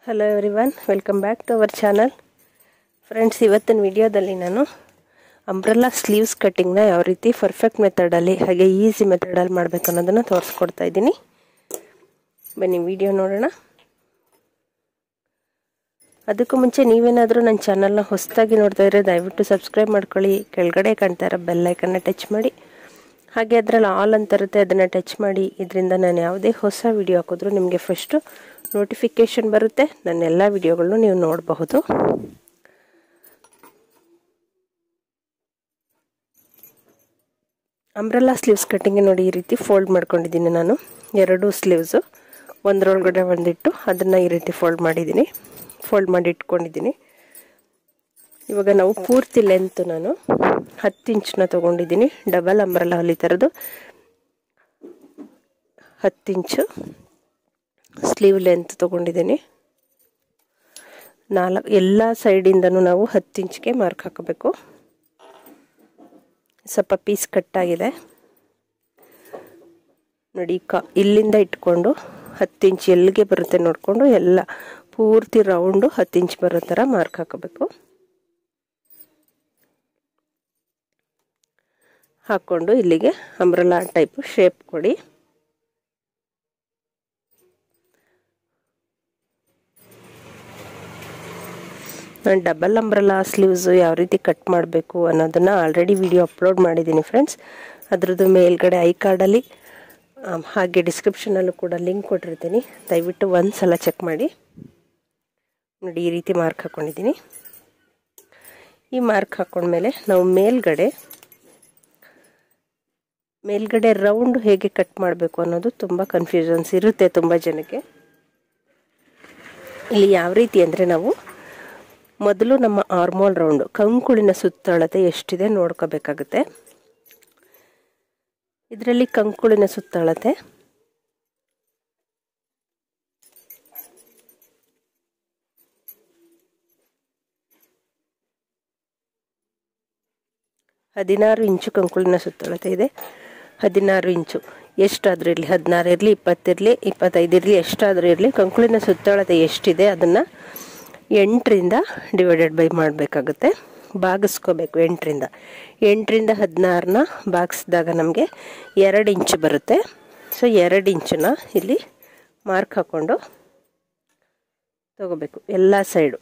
Hello everyone, welcome back to our channel. Friends, ಇವತ್ತಿನ ವಿಡಿಯೋದಲ್ಲಿ ನಾನು ಅಂಬ್ರೆಲ್ಲಾ ಸ್ಲೀವ್ಸ್ ಕಟ್ಟಿಂಗ್ನ ಯಾವ ರೀತಿ ಪರ್ಫೆಕ್ಟ್ ಮೆಥಡಲ್ಲಿ ಹಾಗೆ ಈಸಿ ಮೆಥಡಲ್ಲಿ ಮಾಡಬೇಕು ಅನ್ನೋದನ್ನು ತೋರಿಸ್ಕೊಡ್ತಾ ಇದ್ದೀನಿ. ಬನ್ನಿ ವಿಡಿಯೋ ನೋಡೋಣ. ಅದಕ್ಕೂ ಮುಂಚೆ ನೀವೇನಾದರೂ ನನ್ನ ಚಾನಲ್ನ ಹೊಸದಾಗಿ ನೋಡ್ತಾ ಇದ್ದರೆ ದಯವಿಟ್ಟು ಸಬ್ಸ್ಕ್ರೈಬ್ ಮಾಡ್ಕೊಳ್ಳಿ. ಕೆಳಗಡೆ ಕಾಣ್ತಾ ಇರೋ ಬೆಲ್ ಐಕನ್ನ ಟಚ್ ಮಾಡಿ, ಹಾಗೆ ಅದರಲ್ಲಿ ಆಲ್ ಅಂತ ಇರುತ್ತೆ, ಅದನ್ನು ಟಚ್ ಮಾಡಿ. ಇದರಿಂದ ನಾನು ಯಾವುದೇ ಹೊಸ ವಿಡಿಯೋ ಹಾಕಿದ್ರೂ ನಿಮಗೆ ಫಸ್ಟು ನೋಟಿಫಿಕೇಷನ್ ಬರುತ್ತೆ. ನನ್ನ ಎಲ್ಲ ವಿಡಿಯೋಗಳನ್ನು ನೀವು ನೋಡಬಹುದು. ಅಂಬ್ರೆಲ್ಲಾ ಸ್ಲೀವ್ಸ್ ಕಟ್ಟಿಂಗ್ ನೋಡಿ, ಈ ರೀತಿ ಫೋಲ್ಡ್ ಮಾಡ್ಕೊಂಡಿದ್ದೀನಿ ನಾನು. ಎರಡು ಸ್ಲೀವ್ಸು ಒಂದರೊಳಗಡೆ ಒಂದಿಟ್ಟು ಅದನ್ನು ಈ ರೀತಿ ಫೋಲ್ಡ್ ಮಾಡಿ ಇಟ್ಕೊಂಡಿದ್ದೀನಿ. ಇವಾಗ ನಾವು ಪೂರ್ತಿ ಲೆಂತ್ ನಾನು 10 ಇಂಚನ್ನ ತೊಗೊಂಡಿದ್ದೀನಿ. ಡಬಲ್ ಅಂಬ್ರೆಲ್ಲಾ ಹೊಲಿತಾರದು 10 ಇಂಚು ಸ್ಲೀವ್ ಲೆಂತ್ ತೊಗೊಂಡಿದ್ದೀನಿ. ಎಲ್ಲ ಸೈಡಿಂದನೂ ನಾವು 10 ಇಂಚ್ಗೆ ಮಾರ್ಕ್ ಹಾಕಬೇಕು. ಸ್ವಲ್ಪ ಪೀಸ್ ಕಟ್ಟಾಗಿದೆ ನೋಡಿ. ಇಲ್ಲಿಂದ ಇಟ್ಕೊಂಡು 10 ಇಂಚ್ ಎಲ್ಲಿಗೆ ಬರುತ್ತೆ ನೋಡಿಕೊಂಡು ಎಲ್ಲ ಪೂರ್ತಿ ರೌಂಡು 10 ಇಂಚ್ ಬರೋ ಥರ ಮಾರ್ಕ್ ಹಾಕಬೇಕು. ಹಾಕ್ಕೊಂಡು ಇಲ್ಲಿಗೆ ಅಂಬ್ರೆಲ್ಲಾ ಟೈಪು ಶೇಪ್ ಕೊಡಿ. ನಾನು ಡಬಲ್ ಅಂಬ್ರೆಲ್ಲಾ ಸ್ಲೀವ್ಸು ಯಾವ ರೀತಿ ಕಟ್ ಮಾಡಬೇಕು ಅನ್ನೋದನ್ನು ಆಲ್ರೆಡಿ ವಿಡಿಯೋ ಅಪ್ಲೋಡ್ ಮಾಡಿದ್ದೀನಿ ಫ್ರೆಂಡ್ಸ್. ಅದರದ್ದು ಮೇಲ್ಗಡೆ ಐ ಕಾರ್ಡಲ್ಲಿ ಹಾಗೆ ಡಿಸ್ಕ್ರಿಪ್ಷನಲ್ಲೂ ಕೂಡ ಲಿಂಕ್ ಕೊಟ್ಟಿರ್ತೀನಿ. ದಯವಿಟ್ಟು ಒಂದು ಸಲ ಚೆಕ್ ಮಾಡಿ. ನೋಡಿ, ಈ ರೀತಿ ಮಾರ್ಕ್ ಹಾಕ್ಕೊಂಡಿದ್ದೀನಿ. ಈ ಮಾರ್ಕ್ ಹಾಕ್ಕೊಂಡ್ಮೇಲೆ ನಾವು ಮೇಲ್ಗಡೆ ರೌಂಡ್ ಹೇಗೆ ಕಟ್ ಮಾಡಬೇಕು ಅನ್ನೋದು ತುಂಬ ಕನ್ಫ್ಯೂಷನ್ಸ್ ಇರುತ್ತೆ ತುಂಬ ಜನಕ್ಕೆ. ಇಲ್ಲಿ ಯಾವ ರೀತಿ ಅಂದರೆ, ನಾವು ಮೊದಲು ನಮ್ಮ ಆರ್ಮೋಲ್ ರೌಂಡು ಕಂಕುಳಿನ ಸುತ್ತಳತೆ ಎಷ್ಟಿದೆ ನೋಡ್ಕೋಬೇಕಾಗುತ್ತೆ. ಇದರಲ್ಲಿ ಕಂಕುಳಿನ ಸುತ್ತಳತೆ 16 ಇಂಚು ಕಂಕುಳಿನ ಸುತ್ತಳತೆ ಇದೆ. 16 ಇಂಚು ಎಷ್ಟಾದರೂ ಇರಲಿ, 16 ಇರಲಿ, 20 ಇರಲಿ, 25 ಇರಲಿ, ಎಷ್ಟಾದರೂ ಇರಲಿ, ಕಂಕುಳಿನ ಸುತ್ತಳತೆ ಎಷ್ಟಿದೆ ಅದನ್ನು 8ರಿಂದ ಡಿವೈಡೆಡ್ ಬೈ ಮಾಡಬೇಕಾಗುತ್ತೆ. ಭಾಗಿಸ್ಕೋಬೇಕು 8ರಿಂದ 16ನ ಭಾಗಿಸಿದಾಗ ನಮಗೆ 2 ಇಂಚು ಬರುತ್ತೆ. ಸೊ 2 ಇಂಚನ್ನ ಇಲ್ಲಿ ಮಾರ್ಕ್ ಹಾಕ್ಕೊಂಡು ತಗೋಬೇಕು ಎಲ್ಲ ಸೈಡು.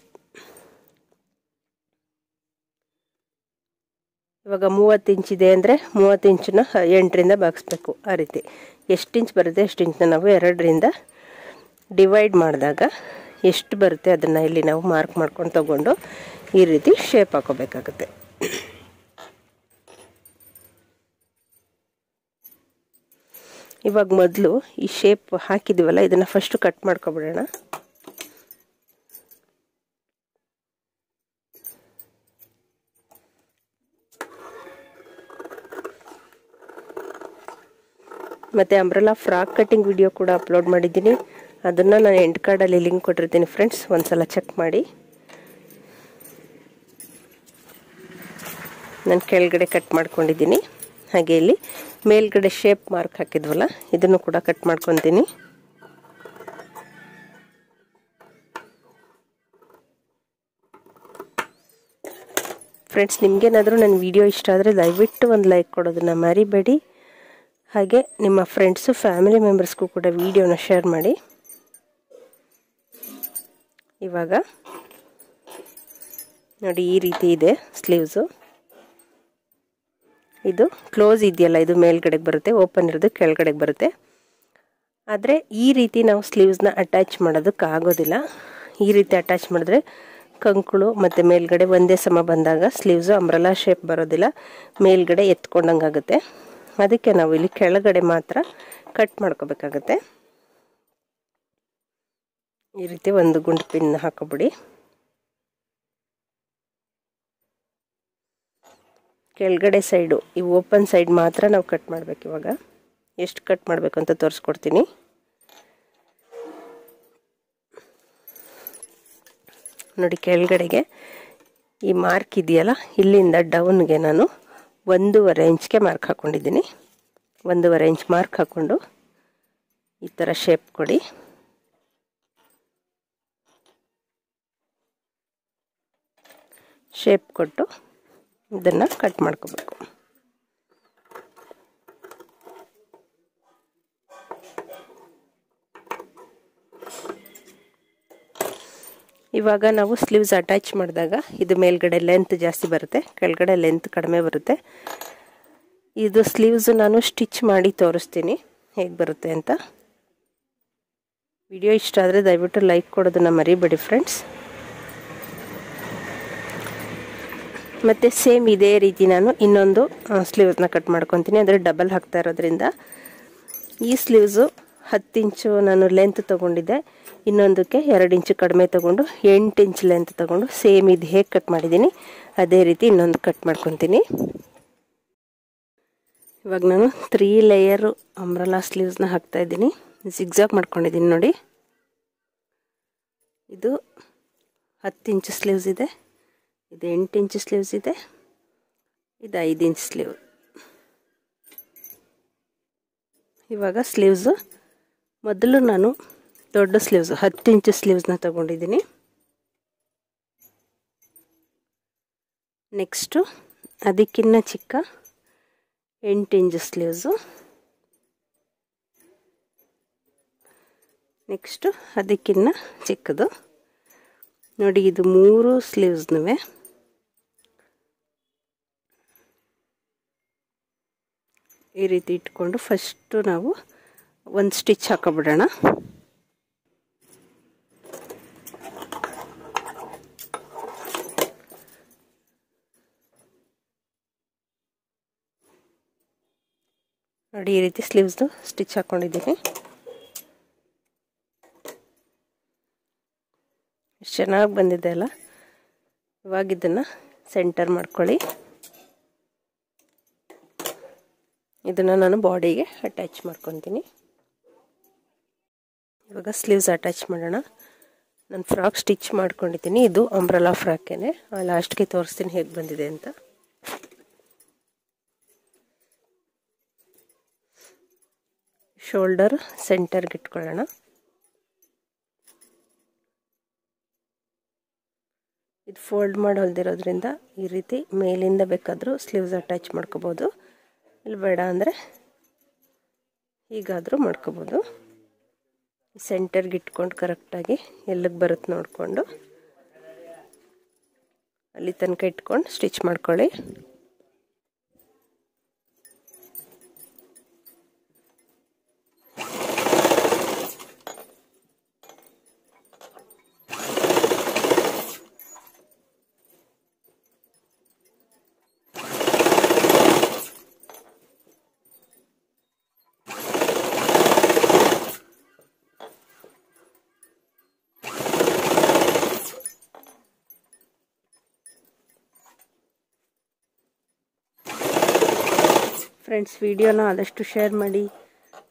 ಇವಾಗ 30 ಇಂಚಿದೆ ಅಂದರೆ 30 ಇಂಚನ್ನ 8ರಿಂದ ಭಾಗಿಸ್ಬೇಕು. ಆ ರೀತಿ ಎಷ್ಟು ಇಂಚ್ ಬರುತ್ತೆ ಎಷ್ಟು ಇಂಚನ್ನ ನಾವು 2ರಿಂದ ಡಿವೈಡ್ ಮಾಡಿದಾಗ ಎಷ್ಟು ಬರುತ್ತೆ ಅದನ್ನು ಇಲ್ಲಿ ನಾವು ಮಾರ್ಕ್ ಮಾಡ್ಕೊಂಡು ತಗೊಂಡು ಈ ರೀತಿ ಶೇಪ್ ಹಾಕೋಬೇಕಾಗುತ್ತೆ. ಇವಾಗ ಮೊದಲು ಈ ಶೇಪ್ ಹಾಕಿದ್ದೀವಲ್ಲ, ಇದನ್ನು ಫಸ್ಟು ಕಟ್ ಮಾಡ್ಕೊಬಿಡೋಣ. ಮತ್ತು ಅಂಬ್ರೆಲ್ಲಾ ಫ್ರಾಕ್ ಕಟ್ಟಿಂಗ್ ವಿಡಿಯೋ ಕೂಡ ಅಪ್ಲೋಡ್ ಮಾಡಿದ್ದೀನಿ. ಅದನ್ನು ನಾನು ಎಂಡ್ ಕಾರ್ಡಲ್ಲಿ ಲಿಂಕ್ ಕೊಟ್ಟಿರ್ತೀನಿ ಫ್ರೆಂಡ್ಸ್, ಒಂದು ಸಲ ಚೆಕ್ ಮಾಡಿ. ನಾನು ಕೆಳಗಡೆ ಕಟ್ ಮಾಡ್ಕೊಂಡಿದ್ದೀನಿ. ಹಾಗೆ ಇಲ್ಲಿ ಮೇಲ್ಗಡೆ ಶೇಪ್ ಮಾರ್ಕ್ ಹಾಕಿದ್ವಲ್ಲ, ಇದನ್ನು ಕೂಡ ಕಟ್ ಮಾಡ್ಕೊತೀನಿ. ಫ್ರೆಂಡ್ಸ್, ನಿಮಗೇನಾದರೂ ನನ್ನ ವಿಡಿಯೋ ಇಷ್ಟ ಆದರೆ ದಯವಿಟ್ಟು ಒಂದು ಲೈಕ್ ಕೊಡೋದನ್ನು ಮರಿಬೇಡಿ. ಹಾಗೆ ನಿಮ್ಮ ಫ್ರೆಂಡ್ಸು ಫ್ಯಾಮಿಲಿ ಮೆಂಬರ್ಸ್ಗೂ ಕೂಡ ವಿಡಿಯೋನ ಶೇರ್ ಮಾಡಿ. ಇವಾಗ ನೋಡಿ, ಈ ರೀತಿ ಇದೆ ಸ್ಲೀವ್ಸು. ಇದು ಕ್ಲೋಸ್ ಇದೆಯಲ್ಲ, ಇದು ಮೇಲ್ಗಡೆಗೆ ಬರುತ್ತೆ, ಓಪನ್ ಇರೋದು ಕೆಳಗಡೆಗೆ ಬರುತ್ತೆ. ಆದರೆ ಈ ರೀತಿ ನಾವು ಸ್ಲೀವ್ಸ್ನ ಅಟ್ಯಾಚ್ ಮಾಡೋದಕ್ಕಾಗೋದಿಲ್ಲ. ಈ ರೀತಿ ಅಟ್ಯಾಚ್ ಮಾಡಿದ್ರೆ ಕಂಕುಳು ಮತ್ತು ಮೇಲ್ಗಡೆ ಒಂದೇ ಸಮ ಬಂದಾಗ ಸ್ಲೀವ್ಸು ಅಂಬ್ರೆಲ್ಲಾ ಶೇಪ್ ಬರೋದಿಲ್ಲ, ಮೇಲ್ಗಡೆ ಎತ್ಕೊಂಡಂಗಾಗುತ್ತೆ. ಅದಕ್ಕೆ ನಾವು ಇಲ್ಲಿ ಕೆಳಗಡೆ ಮಾತ್ರ ಕಟ್ ಮಾಡ್ಕೋಬೇಕಾಗತ್ತೆ. ಈ ರೀತಿ ಒಂದು ಗುಂಡು ಪಿನ್ ಹಾಕೋಬಿಡಿ. ಕೆಳಗಡೆ ಸೈಡು ಈ ಓಪನ್ ಸೈಡ್ ಮಾತ್ರ ನಾವು ಕಟ್ ಮಾಡಬೇಕು. ಇವಾಗ ಎಷ್ಟು ಕಟ್ ಮಾಡಬೇಕು ಅಂತ ತೋರಿಸ್ಕೊಡ್ತೀನಿ. ನೋಡಿ, ಕೆಳಗಡೆಗೆ ಈ ಮಾರ್ಕ್ ಇದೆಯಲ್ಲ, ಇಲ್ಲಿಂದ ಡೌನ್ಗೆ ನಾನು 1.5 ಇಂಚ್ಗೆ ಮಾರ್ಕ್ ಹಾಕ್ಕೊಂಡಿದ್ದೀನಿ. 1.5 ಇಂಚ್ ಮಾರ್ಕ್ ಹಾಕ್ಕೊಂಡು ಈ ಥರ ಶೇಪ್ ಕೊಡಿ. ಶೇಪ್ ಕೊಟ್ಟು ಇದನ್ನು ಕಟ್ ಮಾಡ್ಕೋಬೇಕು. ಇವಾಗ ನಾವು ಸ್ಲೀವ್ಸ್ ಅಟ್ಯಾಚ್ ಮಾಡಿದಾಗ ಇದು ಮೇಲ್ಗಡೆ ಲೆಂತ್ ಜಾಸ್ತಿ ಬರುತ್ತೆ, ಕೆಳಗಡೆ ಲೆಂತ್ ಕಡಿಮೆ ಬರುತ್ತೆ. ಇದು ಸ್ಲೀವ್ಸ್ ನಾನು ಸ್ಟಿಚ್ ಮಾಡಿ ತೋರಿಸ್ತೀನಿ ಹೇಗೆ ಬರುತ್ತೆ ಅಂತ. ವಿಡಿಯೋ ಇಷ್ಟ ಆದರೆ ದಯವಿಟ್ಟು ಲೈಕ್ ಕೊಡೋದನ್ನು ಮರಿಬೇಡಿ ಫ್ರೆಂಡ್ಸ್. ಮತ್ತು ಸೇಮ್ ಇದೇ ರೀತಿ ನಾನು ಇನ್ನೊಂದು ಸ್ಲೀವ್ಸ್ನ ಕಟ್ ಮಾಡ್ಕೊತೀನಿ. ಅಂದರೆ ಡಬಲ್ ಹಾಕ್ತಾ ಇರೋದ್ರಿಂದ ಈ ಸ್ಲೀವ್ಸು 10 ಇಂಚು ನಾನು ಲೆಂತ್ ತೊಗೊಂಡಿದ್ದೆ, ಇನ್ನೊಂದಕ್ಕೆ 2 ಇಂಚು ಕಡಿಮೆ ತೊಗೊಂಡು 8 ಇಂಚ್ ಲೆಂತ್ ತೊಗೊಂಡು ಸೇಮ್ ಇದು ಹೇಗೆ ಕಟ್ ಮಾಡಿದ್ದೀನಿ ಅದೇ ರೀತಿ ಇನ್ನೊಂದು ಕಟ್ ಮಾಡ್ಕೊತೀನಿ. ಇವಾಗ ನಾನು 3 ಲೇಯರು ಅಂಬ್ರೆಲಾ ಸ್ಲೀವ್ಸ್ನ ಹಾಕ್ತಾಯಿದ್ದೀನಿ. ಜಿಗ್ಜಾಗ್ ಮಾಡ್ಕೊಂಡಿದ್ದೀನಿ ನೋಡಿ. ಇದು 10 ಇಂಚು ಸ್ಲೀವ್ಸ್ ಇದೆ, ಇದು 8 ಇಂಚು ಸ್ಲೀವ್ಸ್ ಇದೆ, ಇದು 5 ಇಂಚ್ ಸ್ಲೀವ್. ಇವಾಗ ಸ್ಲೀವ್ಸು ಮೊದಲು ನಾನು ದೊಡ್ಡ ಸ್ಲೀವ್ಸು 10 ಇಂಚು ಸ್ಲೀವ್ಸ್ನ ತಗೊಂಡಿದ್ದೀನಿ. ನೆಕ್ಸ್ಟು ಅದಕ್ಕಿಂತ ಚಿಕ್ಕ 8 ಇಂಚು ಸ್ಲೀವ್ಸು. ನೆಕ್ಸ್ಟು ಅದಕ್ಕಿಂತ ಚಿಕ್ಕದು ನೋಡಿ. ಇದು 3 ಸ್ಲೀವ್ಸ್ನೂ ಈ ರೀತಿ ಇಟ್ಕೊಂಡು ಫಸ್ಟು ನಾವು ಒಂದು ಸ್ಟಿಚ್ ಹಾಕೊಬಿಡೋಣ. ನೋಡಿ ಈ ರೀತಿ ಸ್ಲೀವ್ಸ್ದು ಸ್ಟಿಚ್ ಹಾಕ್ಕೊಂಡಿದ್ದೀನಿ. ಎಷ್ಟು ಚೆನ್ನಾಗಿ ಬಂದಿದೆ ಅಲ್ಲ. ಇವಾಗ ಇದನ್ನು ಸೆಂಟರ್ ಮಾಡ್ಕೊಳ್ಳಿ. ಇದನ್ನು ನಾನು ಬಾಡಿಗೆ ಅಟ್ಯಾಚ್ ಮಾಡ್ಕೊತೀನಿ. ಇವಾಗ ಸ್ಲೀವ್ಸ್ ಅಟ್ಯಾಚ್ ಮಾಡೋಣ. ನಾನು ಫ್ರಾಕ್ ಸ್ಟಿಚ್ ಮಾಡ್ಕೊಂಡಿದ್ದೀನಿ. ಇದು ಅಂಬ್ರೆಲಾ ಫ್ರಾಕೇನೆ. ಲಾಸ್ಟ್ಗೆ ತೋರಿಸ್ತೀನಿ ಹೇಗೆ ಬಂದಿದೆ ಅಂತ. ಶೋಲ್ಡರ್ ಸೆಂಟರ್ಗೆ ಇಟ್ಕೊಳ್ಳೋಣ. ಇದು ಫೋಲ್ಡ್ ಮಾಡಿ ಹೊಲ್ದಿರೋದ್ರಿಂದ ಈ ರೀತಿ ಮೇಲಿಂದ ಬೇಕಾದರೂ ಸ್ಲೀವ್ಸ್ ಅಟ್ಯಾಚ್ ಮಾಡ್ಕೋಬೋದು, ಇಲ್ಲಿ ಬೇಡ ಅಂದರೆ ಹೀಗಾದರೂ ಮಾಡ್ಕೋಬೋದು. ಸೆಂಟರ್ಗೆ ಇಟ್ಕೊಂಡು ಕರೆಕ್ಟಾಗಿ ಎಲ್ಲಿಗೆ ಬರುತ್ತೆ ನೋಡಿಕೊಂಡು ಅಲ್ಲಿ ತನಕ ಇಟ್ಕೊಂಡು ಸ್ಟಿಚ್ ಮಾಡ್ಕೊಳ್ಳಿ. ಫ್ರೆಂಡ್ಸ್, ವಿಡಿಯೋನ ಆದಷ್ಟು ಶೇರ್ ಮಾಡಿ.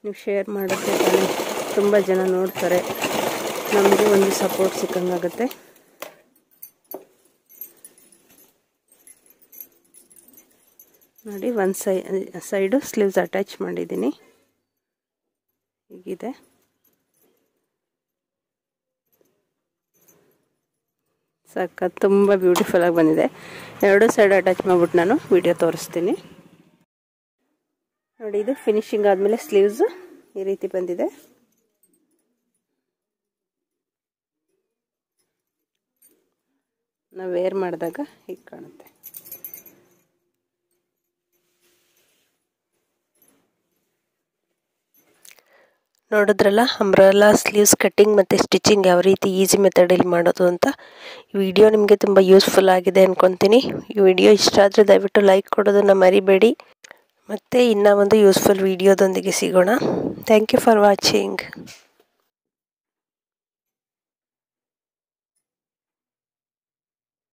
ನೀವು ಶೇರ್ ಮಾಡೋಕ್ಕೆ ತುಂಬ ಜನ ನೋಡ್ತಾರೆ, ನಮಗೆ ಒಂದು ಸಪೋರ್ಟ್ ಸಿಕ್ಕಂಗಾಗುತ್ತೆ. ನೋಡಿ, ಒಂದು ಸೈಡು ಸ್ಲೀವ್ಸ್ ಅಟ್ಯಾಚ್ ಮಾಡಿದ್ದೀನಿ. ಹೀಗಿದೆ. ಸಾಕ, ತುಂಬ ಬ್ಯೂಟಿಫುಲ್ಲಾಗಿ ಬಂದಿದೆ. ಎರಡು ಸೈಡ್ ಅಟ್ಯಾಚ್ ಮಾಡಿಬಿಟ್ಟು ನಾನು ವಿಡಿಯೋ ತೋರಿಸ್ತೀನಿ ನೋಡಿ. ಇದು ಫಿನಿಶಿಂಗ್ ಆದಮೇಲೆ ಸ್ಲೀವ್ಸ್ ಈ ರೀತಿ ಬಂದಿದೆ. ನಾವು ವೇರ್ ಮಾಡಿದಾಗ ಹೀಗೆ ಕಾಣುತ್ತೆ. ನೋಡಿದ್ರಲ್ಲ, ಅಂಬ್ರೆಲಾ ಸ್ಲೀವ್ಸ್ ಕಟ್ಟಿಂಗ್ ಮತ್ತು ಸ್ಟಿಚಿಂಗ್ ಯಾವ ರೀತಿ ಈಸಿ ಮೆಥಡಲ್ಲಿ ಮಾಡೋದು ಅಂತ. ಈ ವಿಡಿಯೋ ನಿಮಗೆ ತುಂಬ ಯೂಸ್ಫುಲ್ ಆಗಿದೆ ಅಂದ್ಕೊತೀನಿ. ಈ ವಿಡಿಯೋ ಇಷ್ಟ ಆದರೆ ದಯವಿಟ್ಟು ಲೈಕ್ ಕೊಡೋದನ್ನು ಮರಿಬೇಡಿ. ಮತ್ತು ಇನ್ನೂ ಒಂದು ಯೂಸ್ಫುಲ್ ವಿಡಿಯೋದೊಂದಿಗೆ ಸಿಗೋಣ. Thank you for watching.